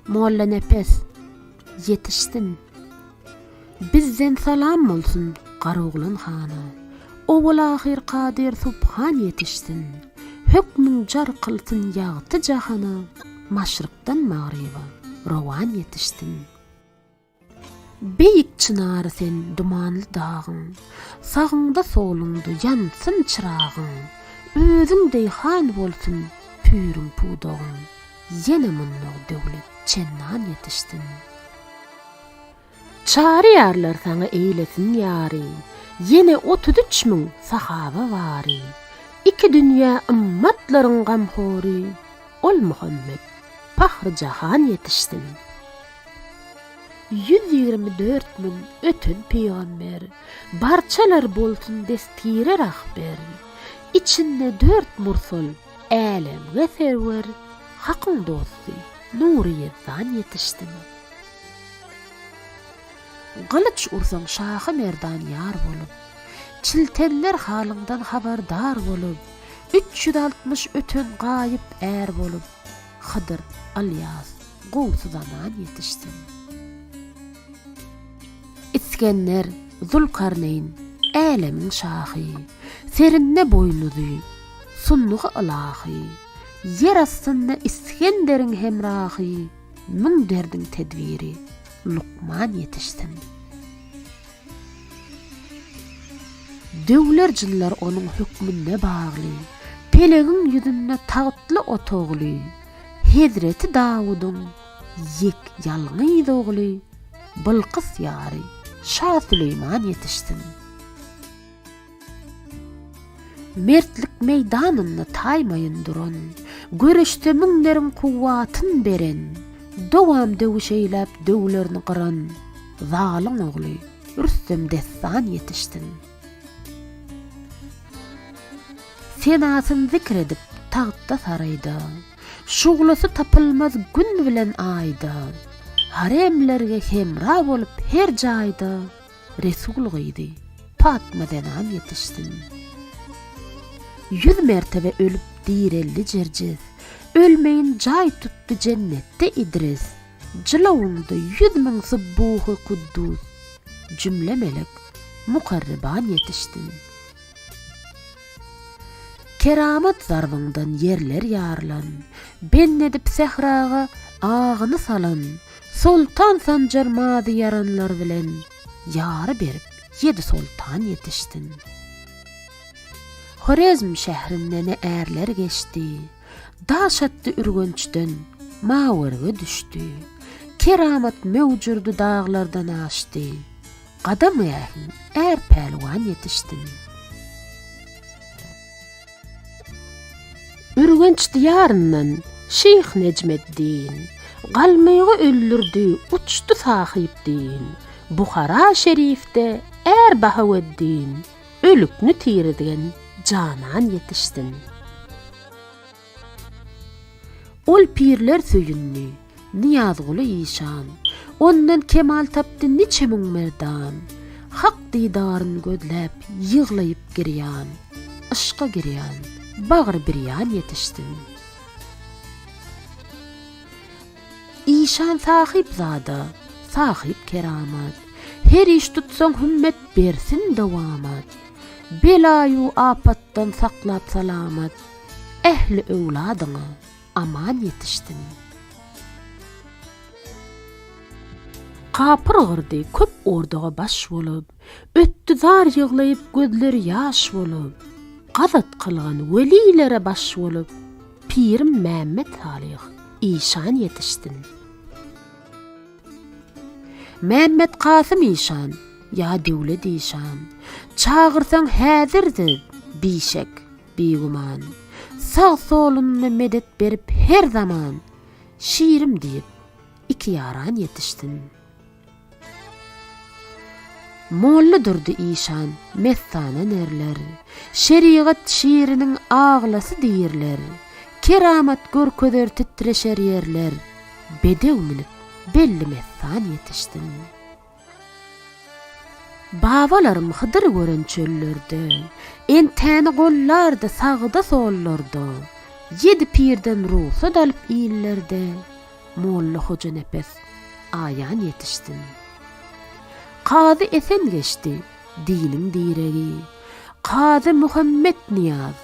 Molla Nefes, yetiştin. Bizden salam bolsun Garoğlan hana. Owul ahir Kadir Subhan yetiştin. Hükmün jar kılsın yağtı jahana. Maşrıktan mağriba rowan yetiştin. Beyik çınarı sen dumanlı dağın. Sağında solundu yansın çırağın. Özün deyhan bolsun pürün pudağın. Yine munlu devlet çennan yetiştin. Çari yarlar sana eylesin yari. Yine 33 min sahaba vari. İki dünya ümmetlerin gamhori. Ol Muhammed Pahri Cahan yetiştin. 124 min ötün peygamber. Barçalar bolsun destire rahber. İçinde 4 mursal alem ve server. Hakkın dostu Nuriye'den yetiştin. Gılıç ursan şahı merdan yar bolup, çiltenler halından haberdar bolup, 360 ötün gayip er bolup, Hıdır, Alyas, Gowsu zaman yetiştin. İskender, Zulkarneyn, alemin şahı, serinne boynuzu, sunnuğu ilahi, yer astında İskender'in hemrahı, mün derdin tedbiri, Lukman yetiştin. Döwlerjiller onun hükmünne bağlı, Pelegin yüzünde tağıtlı otoğlu, Hazreti Davud'un yek yalğıydı oğlu, Bilqis yari, Şah Süleyman yetiştin. Mertlik meydanında taymayın durun, Görüşte münlerin kuvvatın beren, Dowam dövüşeylep döwlerini qıran, Zalim oğlu, Rüstem Destan yetiştin. Senasın zikredip tağıtta sarayda, Şuglası tapılmaz gün bilen ayda, Haremlerge hemra bolup her jayda, Resul gıydı, Fatma denan yetiştin. 100 mertebe ölüp direlli cerciz, Ölmeyin jay tuttu cennette İdris, Jılawunda 100 min subbuhu kuddus, Cümle melek, mukarriban yetiştin. Keramet zarvından yerler yarlan, bennedip sehrağa ağını salan, Sultan Sancar mazi yaranlar bilen, yarı berip 7 sultan yetiştin. Horezm şehrinden erler geçti, daşatdı ürgünçten mağırgı düştü. Keramet mevcurdu dağlardan açtı, Qadam ayağın er pelvan yetiştin. Ürgünç diyarından Şeyh Necmeddin, Galmayı öldürdü uçtu sahipdin. Bukhara şerifte er Bahaveddin, Ölüknü tirdigen canan yetiştin. Ol pirler söyünni, Niyazgulu İşan, Ondan kemal tapdı niçe min merdan, Hak didarın gözlep yığlayıp giryan, Işqa giryan, Bağır biryan yetiştin. İşan sahip zada, sahip keramat, Her iş tutsan hümmet bersin devamat, Belayu apattan saklap salamat, Ehli evladına aman yetiştin. Kapır gırdı köp ordağa baş bolup, Öttü zar yığlayıp gözleri yaş bolup, Qazat qılgan velilere baş bolup, Pirim Mehmet Salih İşan yetiştin. Mehmet Kasım İşan, ya Devlet İşan, Çağırsan hazırdır, bişek, biguman, Sağ solunna medet berip her zaman, Şiirim deyip, 2 yaran yetiştin. Mollu durdu İşan, mestana nerler, Şeriat şiirinin ağlası deyirler, Keramet görköder titreşer yerler, Bedev minip belli mestan yetiştin. Babalarım Hıdır gören çöllerde, Enteni gollarda sağda sollarda, 7 pirden ruhsa dalıp iyillerde, Molla Hoca Nepes ayan yetiştin. Qazi esen geçti, dinin diregi. Qazi Muhammed Niyaz,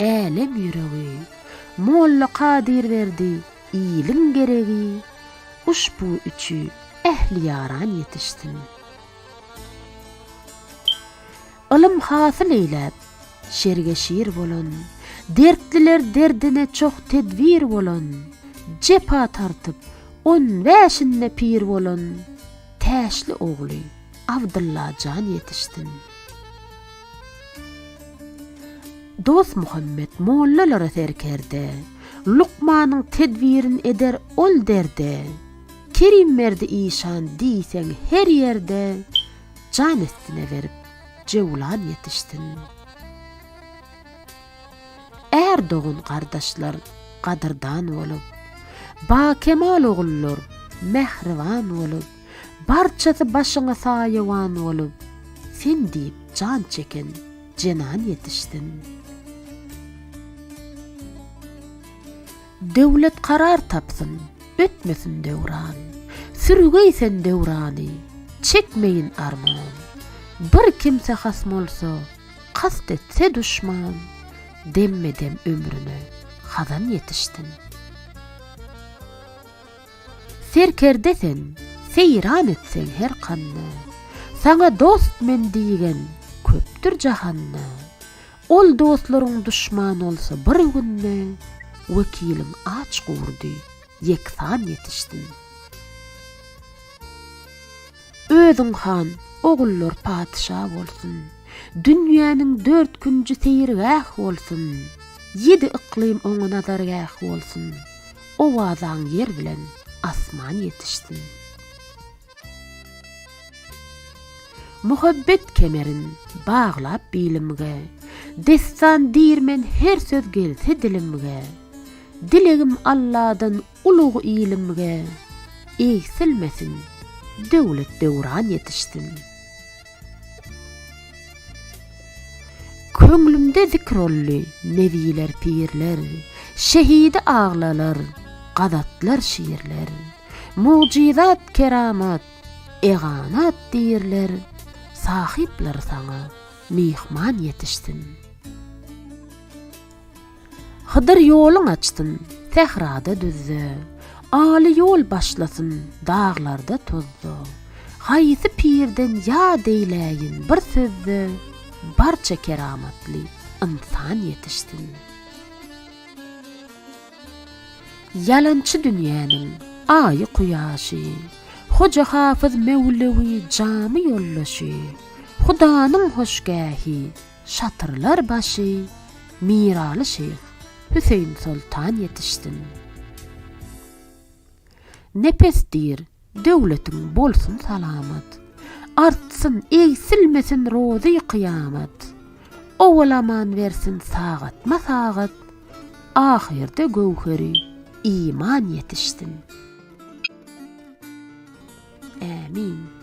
elem yüreği. Molla Kadir verdi, ilim geregi. Uşbu üçü ehli yaran yetiştin. Ilım hasıl eylep, şerge şiir bolan. Dertliler derdine çok tedbir bolan. Cepa tartıp, 15'inde pir bolan. Täşli oğlu Abdullah Can yetiştin. Dost Muhammed mollalara serkerde, Lukman'ın tedbirin eder ol derde. Kerim merdi işan diysen her yerde, can estine verip cevlan yetiştin. Erdoğun kardeşler kadırdan olup, ba kemal oğullar mehrivan olup, barçası başına sayavan olup, sen deyip can çeken cenan yetiştin. Devlet karar tapsın, ötmesin devran. Sürgeysen devranı, çekmeyin armağan. Bir kimse hasm olsa, kast etse düşman. Demmedem ömrüne, hazan yetiştin. Serkerdesen, seyran etsen her kanna. Sana dost men diyen, köptür jahanna. Ol dostların düşman olsa bir günne, vekilim aç kurdu, yeksan yetiştin. Özün han, oğullar padişah olsun. Dünyanın 4 küncü seyirgah olsun. 7 iklim ona nazargah olsun. Ovazan yer bilen asman yetiştin. Muhabbet kemerin bağlap bilimge. Destan dirmen her söz gelse dilimge. Dilegim Allah'dan uluğ ilimge. Eksilmesin, devlet devran yetiştin. Köңlümde zikrolly neviler pirler, şehidi ağlalar, gadatlar şiirler, mucizat keramat, eganat dirler, sahipler sana mihman yetiştin. Hıdır yolun açtın, sehrada düzdü, Ali yol başlasın, dağlarda tozdu. Haysi pirden ya deyleyin bir sözdü, barça keramatli insan yetiştin. Yalançı dünyanın ayı kuyaşı, Hoca Hafız Mevlevi cami yollaşı, Hudanın hoşgâhi, şatırlar başı, Miralı Şeyh Hüseyin Sultan yetiştin. Nepesdir, devletin bolsun salamat, artsın, eksilmesin rozi kıyamet. Ovalaman versin sağat masağat, ahirde gövheri iman yetiştin. Amin.